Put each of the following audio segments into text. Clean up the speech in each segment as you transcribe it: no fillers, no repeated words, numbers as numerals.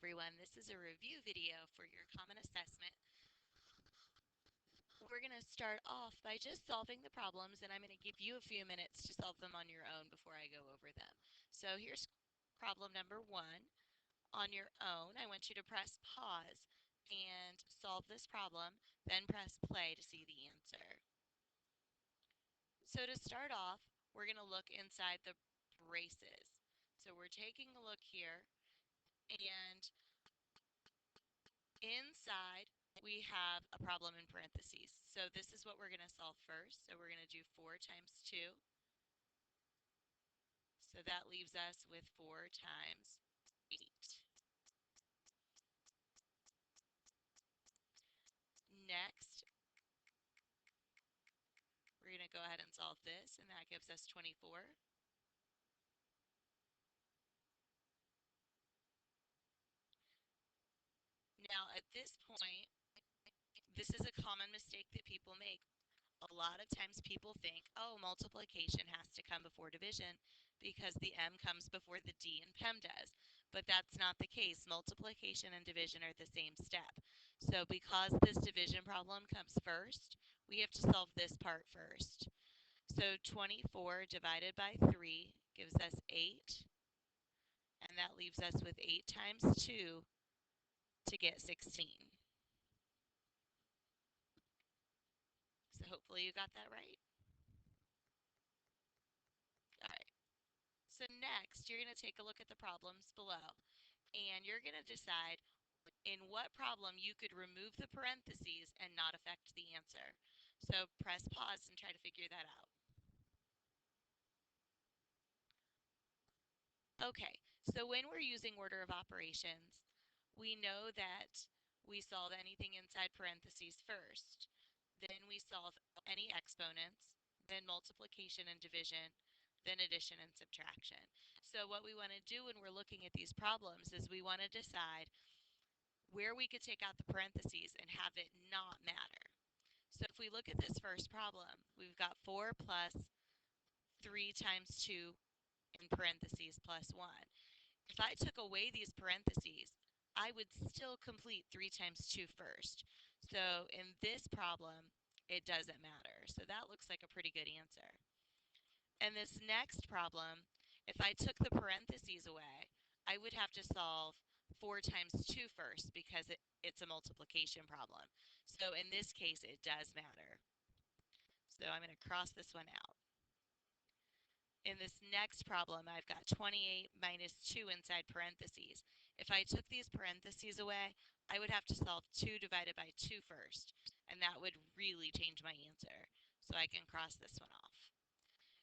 everyone, this is a review video for your common assessment. We're going to start off by just solving the problems, and I'm going to give you a few minutes to solve them on your own before I go over them. So here's problem number 1. On your own, I want you to press pause and solve this problem, then press play to see the answer. So to start off, we're going to look inside the braces. So we're taking a look here, and inside, we have a problem in parentheses. So this is what we're going to solve first. So we're going to do 4 times 2. So that leaves us with 4 times 8. Next, we're going to go ahead and solve this, and that gives us 24. Now, at this point, this is a common mistake that people make. A lot of times people think, oh, multiplication has to come before division because the M comes before the D and PEM does. But that's not the case. Multiplication and division are the same step. So because this division problem comes first, we have to solve this part first. So 24 divided by 3 gives us 8, and that leaves us with 8 times 2 to get 16. So hopefully you got that right. All right. So next, you're going to take a look at the problems below, and you're going to decide in what problem you could remove the parentheses and not affect the answer. So press pause and try to figure that out. Okay, so when we're using order of operations, we know that we solve anything inside parentheses first. Then we solve any exponents, then multiplication and division, then addition and subtraction. So what we want to do when we're looking at these problems is we want to decide where we could take out the parentheses and have it not matter. So if we look at this first problem, we've got 4 plus 3 times 2 in parentheses plus 1. If I took away these parentheses, I would still complete 3 times 2 first. So in this problem, it doesn't matter. So that looks like a pretty good answer. And this next problem, if I took the parentheses away, I would have to solve 4 times 2 first because it's a multiplication problem. So in this case, it does matter. So I'm going to cross this one out. In this next problem, I've got 28 minus 2 inside parentheses. If I took these parentheses away, I would have to solve 2 divided by 2 first, and that would really change my answer. So I can cross this one off.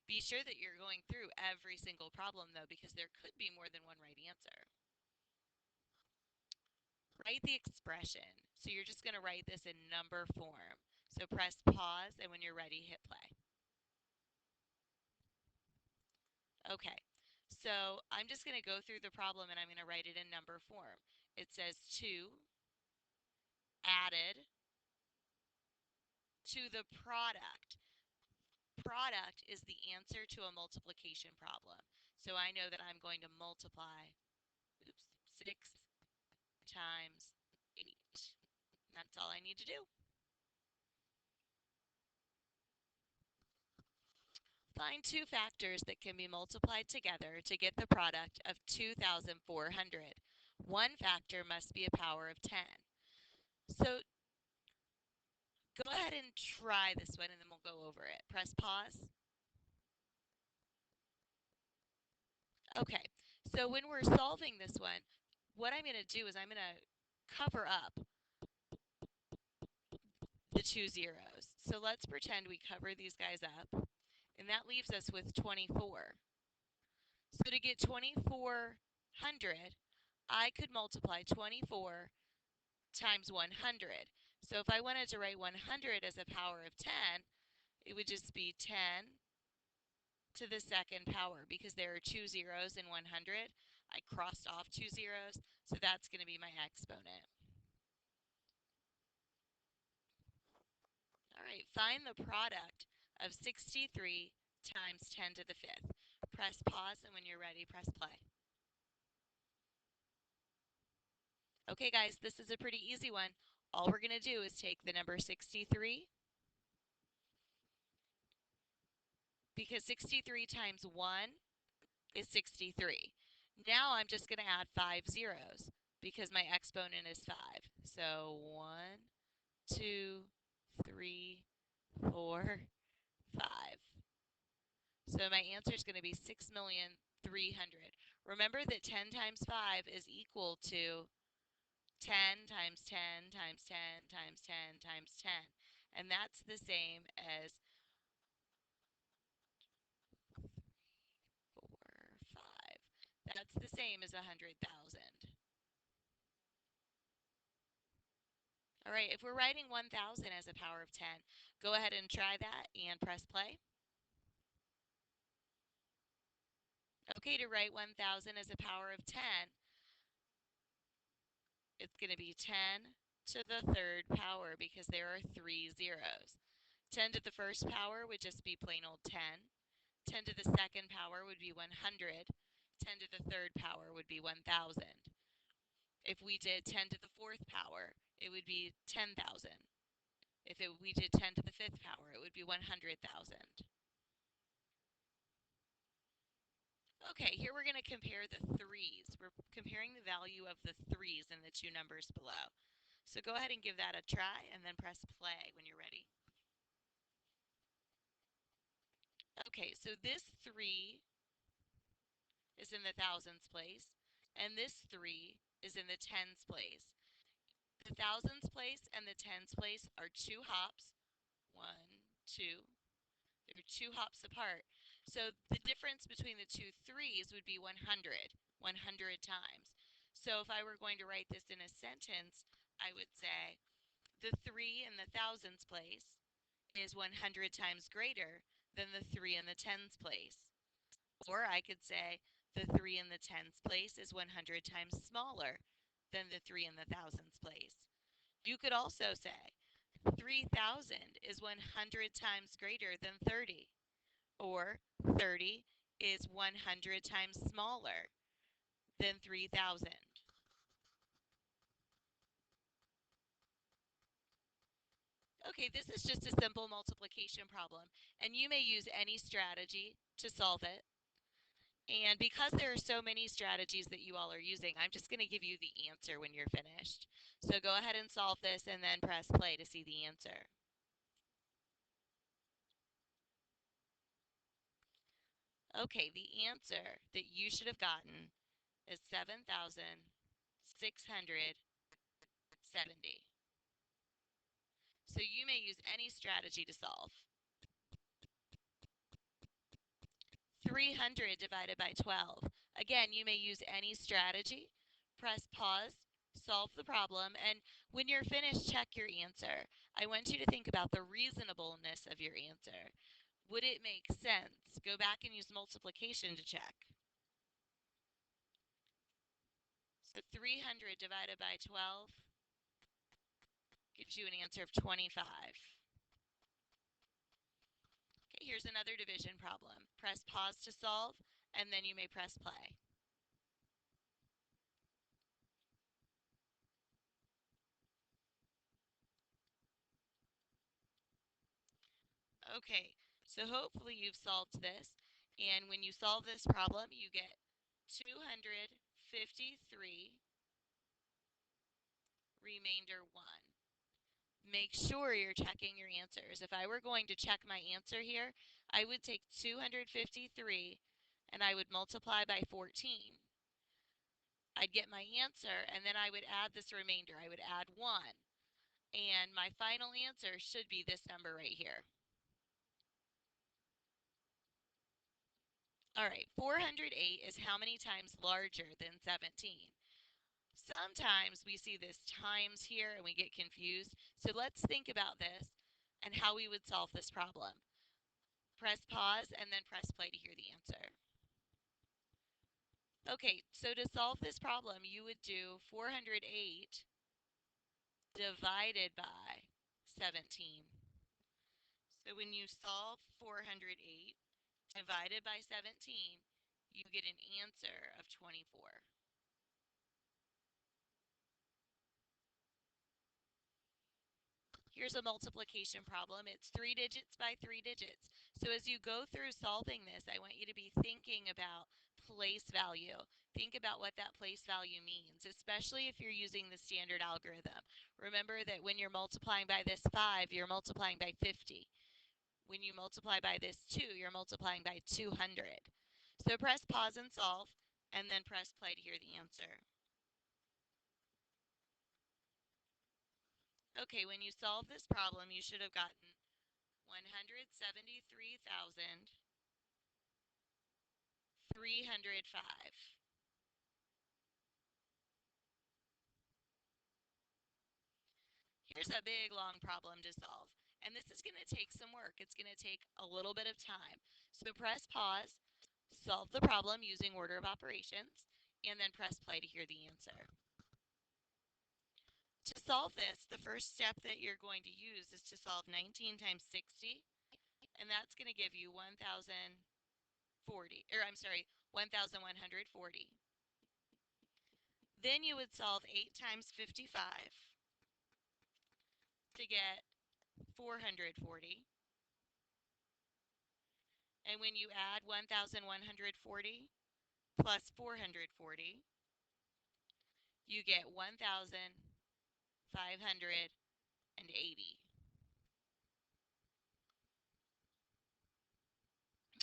Be sure that you're going through every single problem, though, because there could be more than one right answer. Write the expression. So you're just going to write this in number form. So press pause, and when you're ready, hit play. Okay, so I'm just going to go through the problem and I'm going to write it in number form. It says 2 added to the product. Product is the answer to a multiplication problem. So I know that I'm going to multiply 6 times 8. That's all I need to do. Find two factors that can be multiplied together to get the product of 2,400. One factor must be a power of 10. So go ahead and try this one and then we'll go over it. Press pause. Okay, so when we're solving this one, what I'm going to do is I'm going to cover up the 2 zeros. So let's pretend we cover these guys up, and that leaves us with 24. So to get 2,400, I could multiply 24 times 100. So if I wanted to write 100 as a power of 10, it would just be 10 to the second power because there are 2 zeros in 100. I crossed off 2 zeros, so that's going to be my exponent. All right, find the product of 63 times 10 to the 5th. Press pause, and when you're ready, press play. Okay, guys, this is a pretty easy one. All we're going to do is take the number 63, because 63 times 1 is 63. Now I'm just going to add 5 zeros because my exponent is 5. So 1, 2, 3, 4, 5. So my answer is going to be 6,300,000. Remember that 10 times 5 is equal to 10 times 10 times 10 times 10 times 10. And that's the same as 4, 5. That's the same as 100,000. All right, if we're writing 1,000 as a power of 10, go ahead and try that and press play. Okay, to write 1,000 as a power of 10, it's going to be 10 to the third power because there are 3 zeros. 10 to the first power would just be plain old 10. 10 to the second power would be 100. 10 to the third power would be 1,000. If we did 10 to the fourth power, it would be 10,000. If we did 10 to the fifth power, it would be 100,000. Okay, here we're going to compare the threes. We're comparing the value of the threes in the two numbers below. So go ahead and give that a try and then press play when you're ready. Okay, so this 3 is in the thousands place, and this 3 is in the tens place. The thousands place and the tens place are 2 hops. 1, 2. They're 2 hops apart. So the difference between the two threes would be 100, 100 times. So if I were going to write this in a sentence, I would say the 3 in the thousands place is 100 times greater than the 3 in the tens place. Or I could say the 3 in the tens place is 100 times smaller than the 3 in the thousands place. You could also say 3,000 is 100 times greater than 30, or 30 is 100 times smaller than 3,000. Okay, this is just a simple multiplication problem, and you may use any strategy to solve it. And because there are so many strategies that you all are using, I'm just going to give you the answer when you're finished. So go ahead and solve this and then press play to see the answer. Okay, the answer that you should have gotten is 7,670. So you may use any strategy to solve. 300 divided by 12. Again, you may use any strategy. Press pause, solve the problem, and when you're finished, check your answer. I want you to think about the reasonableness of your answer. Would it make sense? Go back and use multiplication to check. So 300 divided by 12 gives you an answer of 25. Okay, here's another division problem. Press pause to solve, and then you may press play. Okay, so hopefully you've solved this, and when you solve this problem, you get 253 remainder 1. Make sure you're checking your answers. If I were going to check my answer here, I would take 253 and I would multiply by 14. I'd get my answer, and then I would add this remainder. I would add 1. And my final answer should be this number right here. All right, 408 is how many times larger than 17? Sometimes we see this times here and we get confused. So let's think about this and how we would solve this problem. Press pause and then press play to hear the answer. Okay, so to solve this problem, you would do 408 divided by 17. So when you solve 408 divided by 17, you get an answer of 24. Here's a multiplication problem. It's 3 digits by 3 digits. So as you go through solving this, I want you to be thinking about place value. Think about what that place value means, especially if you're using the standard algorithm. Remember that when you're multiplying by this 5, you're multiplying by 50. When you multiply by this 2, you're multiplying by 200. So press pause and solve, and then press play to hear the answer. Okay, when you solve this problem, you should have gotten 173,305. Here's a big long problem to solve. And this is going to take some work. It's going to take a little bit of time. So press pause, solve the problem using order of operations, and then press play to hear the answer. To solve this, the first step that you're going to use is to solve 19 times 60, and that's going to give you 1,140. Then you would solve 8 times 55 to get 440. And when you add 1,140 plus 440, you get 1,580.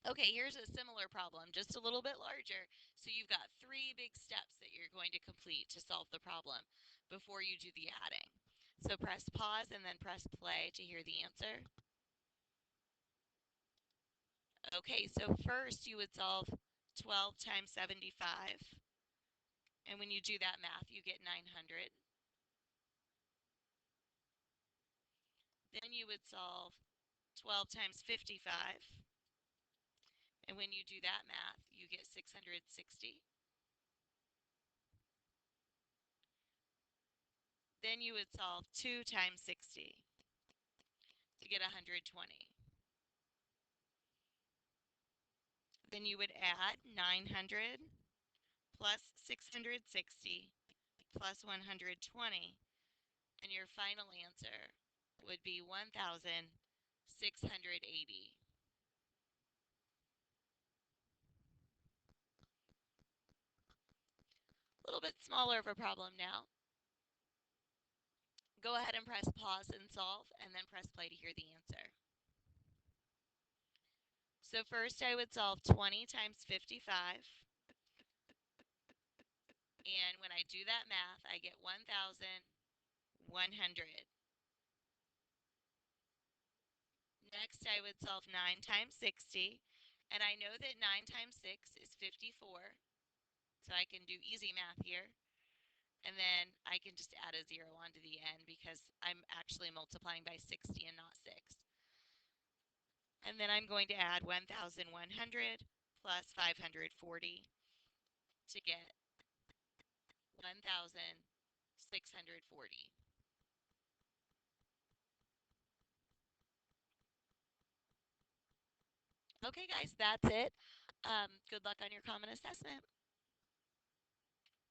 Okay, here's a similar problem, just a little bit larger. So you've got 3 big steps that you're going to complete to solve the problem before you do the adding. So press pause and then press play to hear the answer. Okay, so first you would solve 12 times 75. And when you do that math, you get 900. Then you would solve 12 times 55. And when you do that math, you get 660. Then you would solve 2 times 60 to get 120. Then you would add 900 plus 660 plus 120, and your final answer would be 1,680. A little bit smaller of a problem now. Go ahead and press pause and solve, and then press play to hear the answer. So first I would solve 20 times 55. And when I do that math, I get 1,100. Next, I would solve 9 times 60. And I know that 9 times 6 is 54. So I can do easy math here. And then I can just add a 0 onto the end because I'm actually multiplying by 60 and not 6. And then I'm going to add 1,100 plus 540 to get 1,640. Okay, guys, that's it. Good luck on your common assessment.